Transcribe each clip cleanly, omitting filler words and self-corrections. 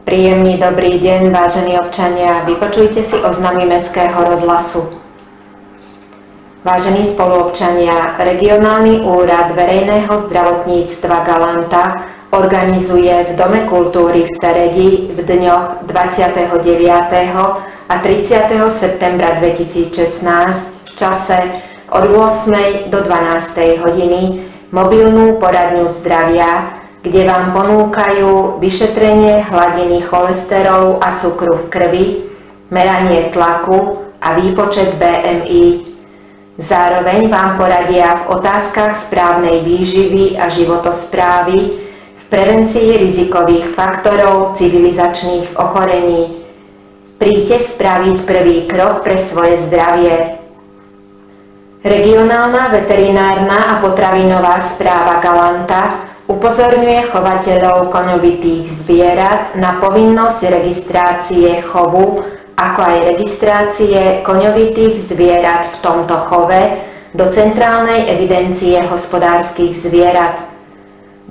Príjemný dobrý deň, vážení občania, vypočujte si oznamy Mestského rozhlasu. Vážení spoluobčania, Regionálny úrad verejného zdravotníctva Galanta organizuje v Dome kultúry v Seredi v dňoch 29. a 30. septembra 2016 v čase od 8. do 12. hodiny mobilnú poradňu zdravia, kde vám ponúkajú vyšetrenie hladiny cholesterolu a cukru v krvi, meranie tlaku a výpočet BMI. Zároveň vám poradia v otázkach správnej výživy a životosprávy, v prevencii rizikových faktorov civilizačných ochorení. Príďte spraviť prvý krok pre svoje zdravie. Regionálna veterinárna a potravinová správa Galanta upozorňuje chovateľov koňovitých zvierat na povinnosť registrácie chovu, ako aj registrácie koňovitých zvierat v tomto chove do Centrálnej evidencie hospodárskych zvierat.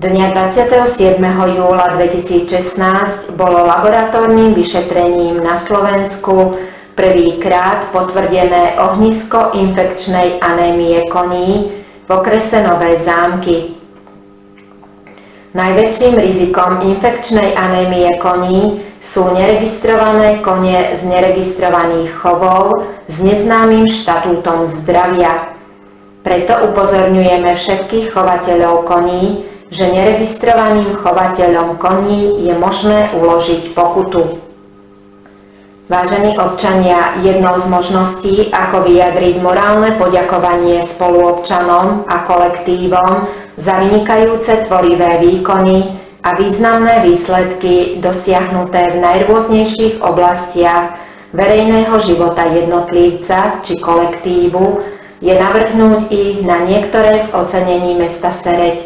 Dňa 27. júla 2016 bolo laboratórnym vyšetrením na Slovensku prvýkrát potvrdené ohnisko infekčnej anémie koní v okrese Nové Zámky. Najväčším rizikom infekčnej anémie koní sú neregistrované kone z neregistrovaných chovov s neznámym štatútom zdravia. Preto upozorňujeme všetkých chovateľov koní, že neregistrovaným chovateľom koní je možné uložiť pokutu. Vážení občania, jednou z možností, ako vyjadriť morálne poďakovanie spoluobčanom a kolektívom za vynikajúce tvorivé výkony a významné výsledky dosiahnuté v najrôznejších oblastiach verejného života jednotlivca či kolektívu, je navrhnúť ich na niektoré z ocenení mesta Sereď.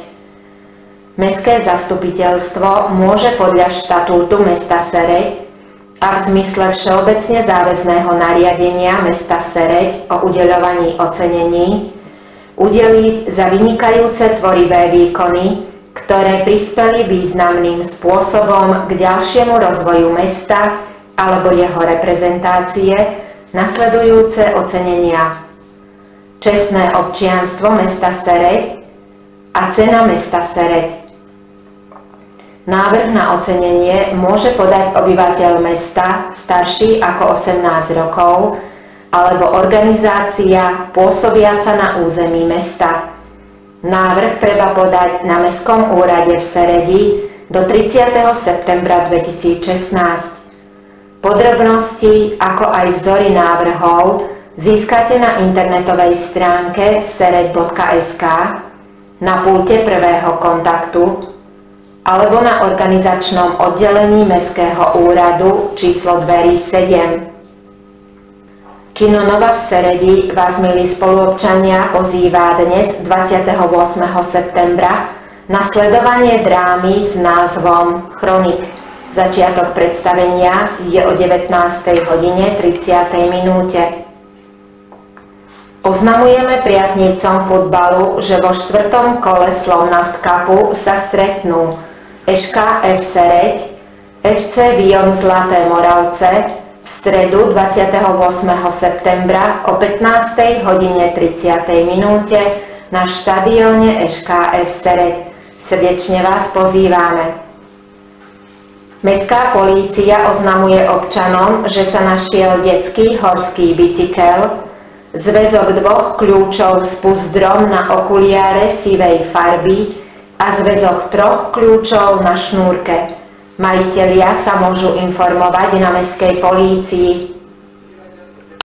Mestské zastupiteľstvo môže podľa štatútu mesta Sereď a v zmysle všeobecne záväzného nariadenia mesta Sereď o udeľovaní ocenení udeliť za vynikajúce tvorivé výkony, ktoré prispeli významným spôsobom k ďalšiemu rozvoju mesta alebo jeho reprezentácie, nasledujúce ocenenia: Čestné občianstvo mesta Sereď a cena mesta Sereď. Návrh na ocenenie môže podať obyvateľ mesta starší ako 18 rokov alebo organizácia pôsobiaca na území mesta. Návrh treba podať na Mestskom úrade v Seredi do 30. septembra 2016. Podrobnosti, ako aj vzory návrhov, získate na internetovej stránke sereď.sk, na pulte prvého kontaktu alebo na organizačnom oddelení Mestského úradu číslo dverí 7. Kino Nova v Seredi vás, milí spoluobčania, pozýva dnes 28. septembra na sledovanie drámy s názvom Chronik. Začiatok predstavenia je o 19:30. Oznamujeme priaznivcom futbalu, že vo 4. kole Slovnaft Cupu sa stretnú ŠKF Sereď, FC Vion Zlaté Moravce v stredu 28. septembra o 15:30 na štadióne ŠKF Sereď. Srdečne vás pozývame. Mestská polícia oznamuje občanom, že sa našiel detský horský bicykel, zväzok 2 kľúčov s puzdrom na okuliare sivej farby a zväzok 3 kľúčov na šnúrke. Majitelia sa môžu informovať na Mestskej polícii.